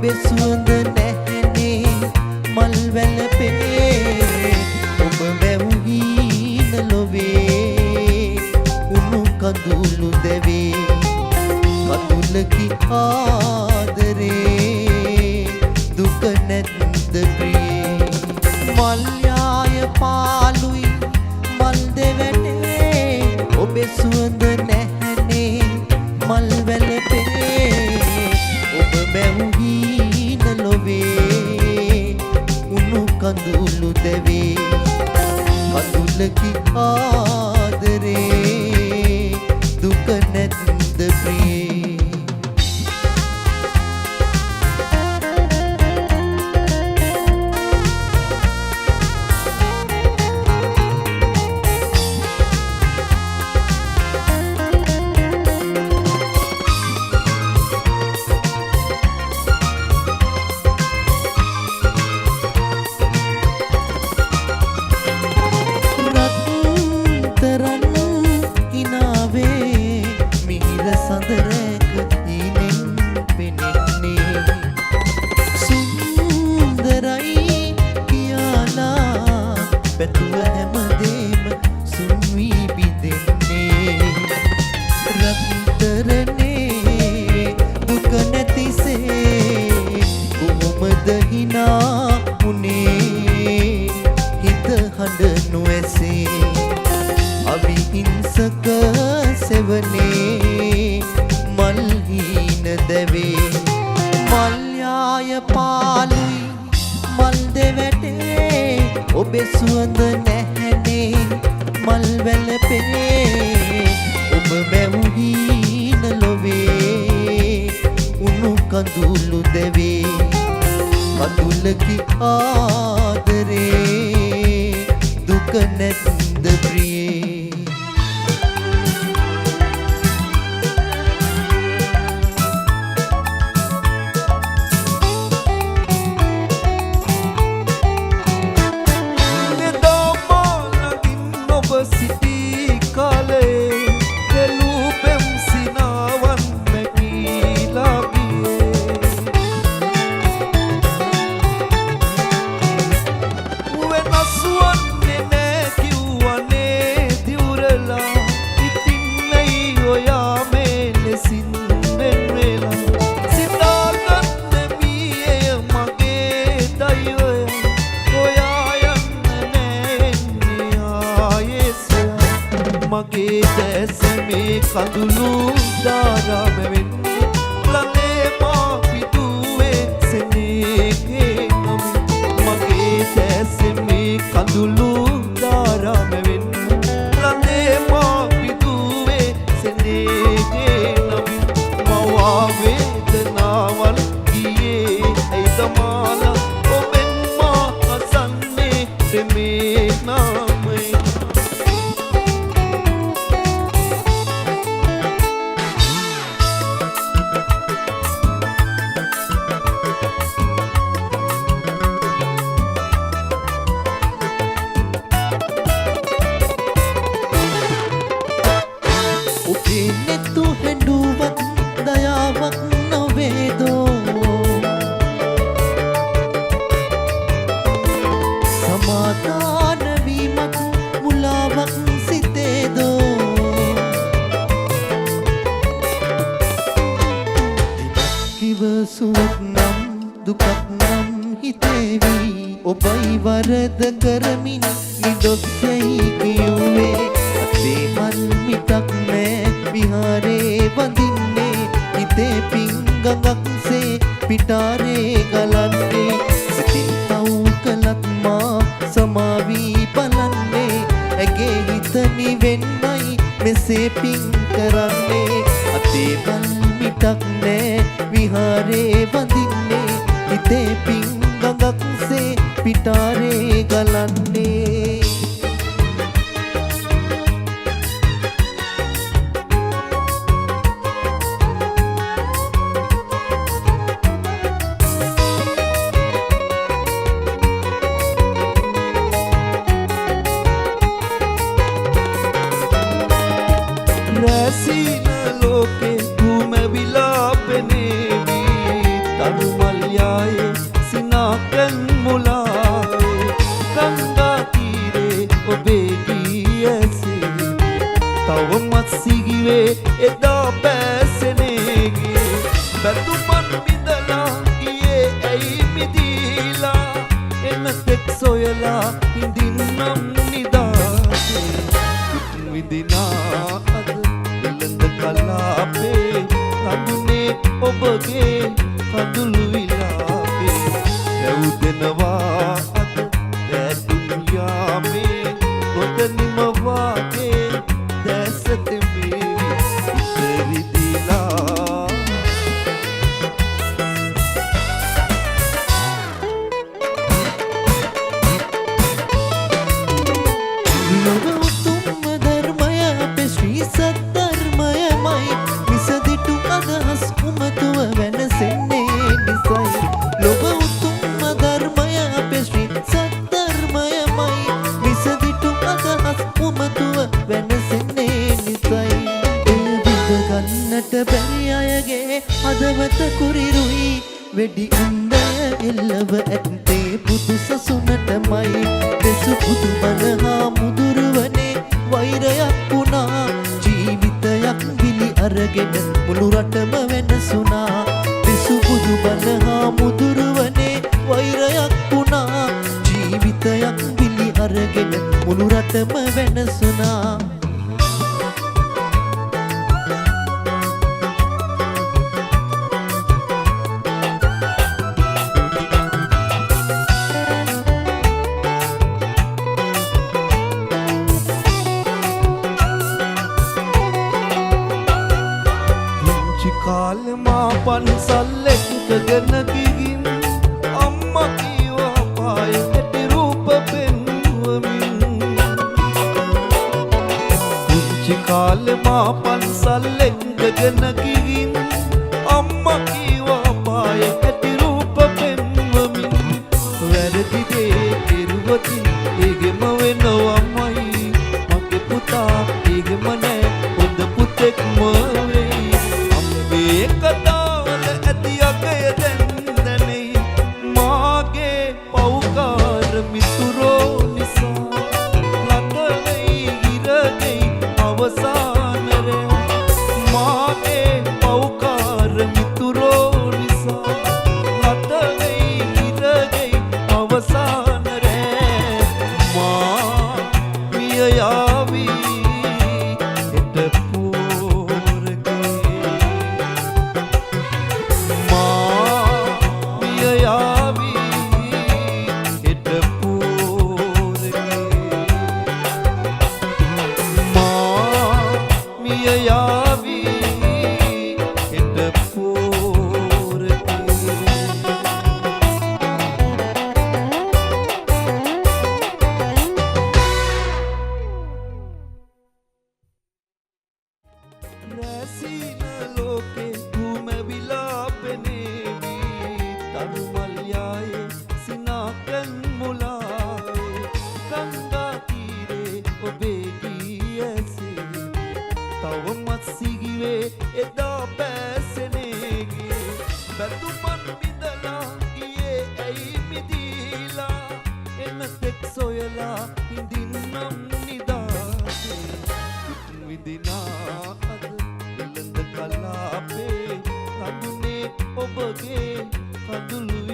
ඔබේ සුවඳ නැහැනේ මල් වැළපේ ඔබ වැවුහින ලොවේ උණු කඳුළු දැවේ කඳුලකි ආදරේ දුක නැද්ද ප්‍රියේ මල් යාය පාලුයි මල් දෙවැටේ ඔබේ සුවඳ නැහැනේ මල් වැළපේ ඔබ වැවුහින ලොවේ උණු කඳුළු දැවේ කඳුලකි ආදරේ දුක නැද්ද ප්‍රියේ පැතුව හැමදේම සුන් වී බිඳෙන්නේ රත්තරනේ දුක නැතිසේ කොහොමද හිනා උනේ හිත හඬ නොඇසේ අවිහිංසක සෙවනේ මල් හීන දැවේ මල් යාය පාලුයි මල් දෙවැටේ ඔබේ සුවඳ නැහැනේ මල් වැළපේ ඔබ වැවුහින ලොවේ උණු කඳුළු දැවේ කඳුලකි ආදරේ දුක නැද්ද ප්‍රියේ මගේ දැස මේ කඳුළු දාරාම වෙන්නේ ළඟේ මා පිටුවේ සෙනෙහේ නම මගේ දැස මේ කඳුළු දාරාම වෙන්නේ ළඟේ මා පිටුවේ සෙනෙහේ නම මවා වේදනාවල් ගියේ ඇයි දමාලා ඔබෙන් මා අසන්නේ ප්‍රේමේ නාමයි නෙතු හැඬුවක් දයාවක් නොවේදෝ සමාදාන වීමක් මුලාවක් සිතේදෝ කිව සුවක් නම් දුකක් නම් හිතේවි ඔබයි වරද කරමින් නිදොස් යයි කිව්වේ අපේ මන් මිටක් නෑ විහාරේ වඳින්නේ හිතේ පිංගඟක්සේ පිටාරේ ගලන්නේ සිතින් පව් කළත් මා සමාවී බලන්නේ ඇගේ හිත නිවෙන්නයි මෙසේ පිං කරන්නේ අතේ මන් මිටක් නෑ විහාරේ වඳින්නේ හිතේ පිංගඟක්සේ පිටාරේ ගලන්නේ රැසින ලෝකේ තුම විලාපනේවි තරුමල් බෑසනේගේ බැතුමන් විඳලා ගියේ ඇයි මිදීලා එනතෙක් සොයලා හිඳින්නම් නිදාසේ විදිනා අද එළඳ කලාපේ රඳුනේ ඔබගේ කඳුළු විලාපේ ඇවුදෙනවා අද දැතුන් යාමේ නොදනිම වාගේ දැසතෙමේ ඉතරිදිලා ලොව උතුම්ම ධර්මය අපේ ශ්‍රී සද්ධර්මයමයි විසදිටු අදහස් උමතුව වෙනසෙන්නේ නිසයි ලොව උතුම්ම ධර්මය අපේ ශ්‍රී සද්ධර්මයමයි විසදිටු අදහස් උමතුව වෙනසෙන්නේ නිසයි එවිද ගන්නට බැරි අයගේ හදවත කුරිරුයි වෙඩි උණ්ඩය එල්ලව ඇත්තේ බුදු සසුනටමයි දෙසු බුදු බණ හා මුදුරුවනේ වෛරයක් වුණා ජීවිතයක් බිලි අරගෙන මුළු රටම වෙනසුණා දෙසු බුදු බණ හා මුදුරුවනේ වෛරයක් වුණා ජීවිතයක් බිලි අරගෙන මුළු රටම වෙනසුණා කාලෙ මා පන්සල් එක්කගෙන ගිහින් අම්මා කීවා පායේ ඇති රූප පෙන්වමින් පුංචි කාලෙ මා පන්සල් එක්කගෙන ගිහින් අම්මා කීවා පායේ ඇති රූප පෙන්වමින් වැරදි දේ කෙරුවොතින් ඒගෙම වෙනවමයි මගේ පුතා ඒගෙම නෑ හොඳ පුතෙක්ම වෙයි කතාවල ඇති අගය දැන්දැනෙයි මාගේ පව්කාර මිතුරෝ නිසා ලතවෙයි ඉරගෙයි අවසානරය මාගේ පව්කාර මිතුරෝ නිසා ලතවෙයි ඉරගෙයි අවසානරය මා මිය යාවී රැසීන ලෝකේ භූම විලාපනේවි තරුමල්යායේ සිනාකන් මුලාවේ ගංගා තීරේ ඔබේ ගී ඇසේ තවමත් සිගිවේ එදා බෑසනේගේ බැතුමන් විඳලා ගියේ ඇයි මිදීලා එනතෙක් සොයලා හිඳින්නම් නිදාසේ විදිනා කලාපේ රඳුනේ ඔබගේ කඳුළු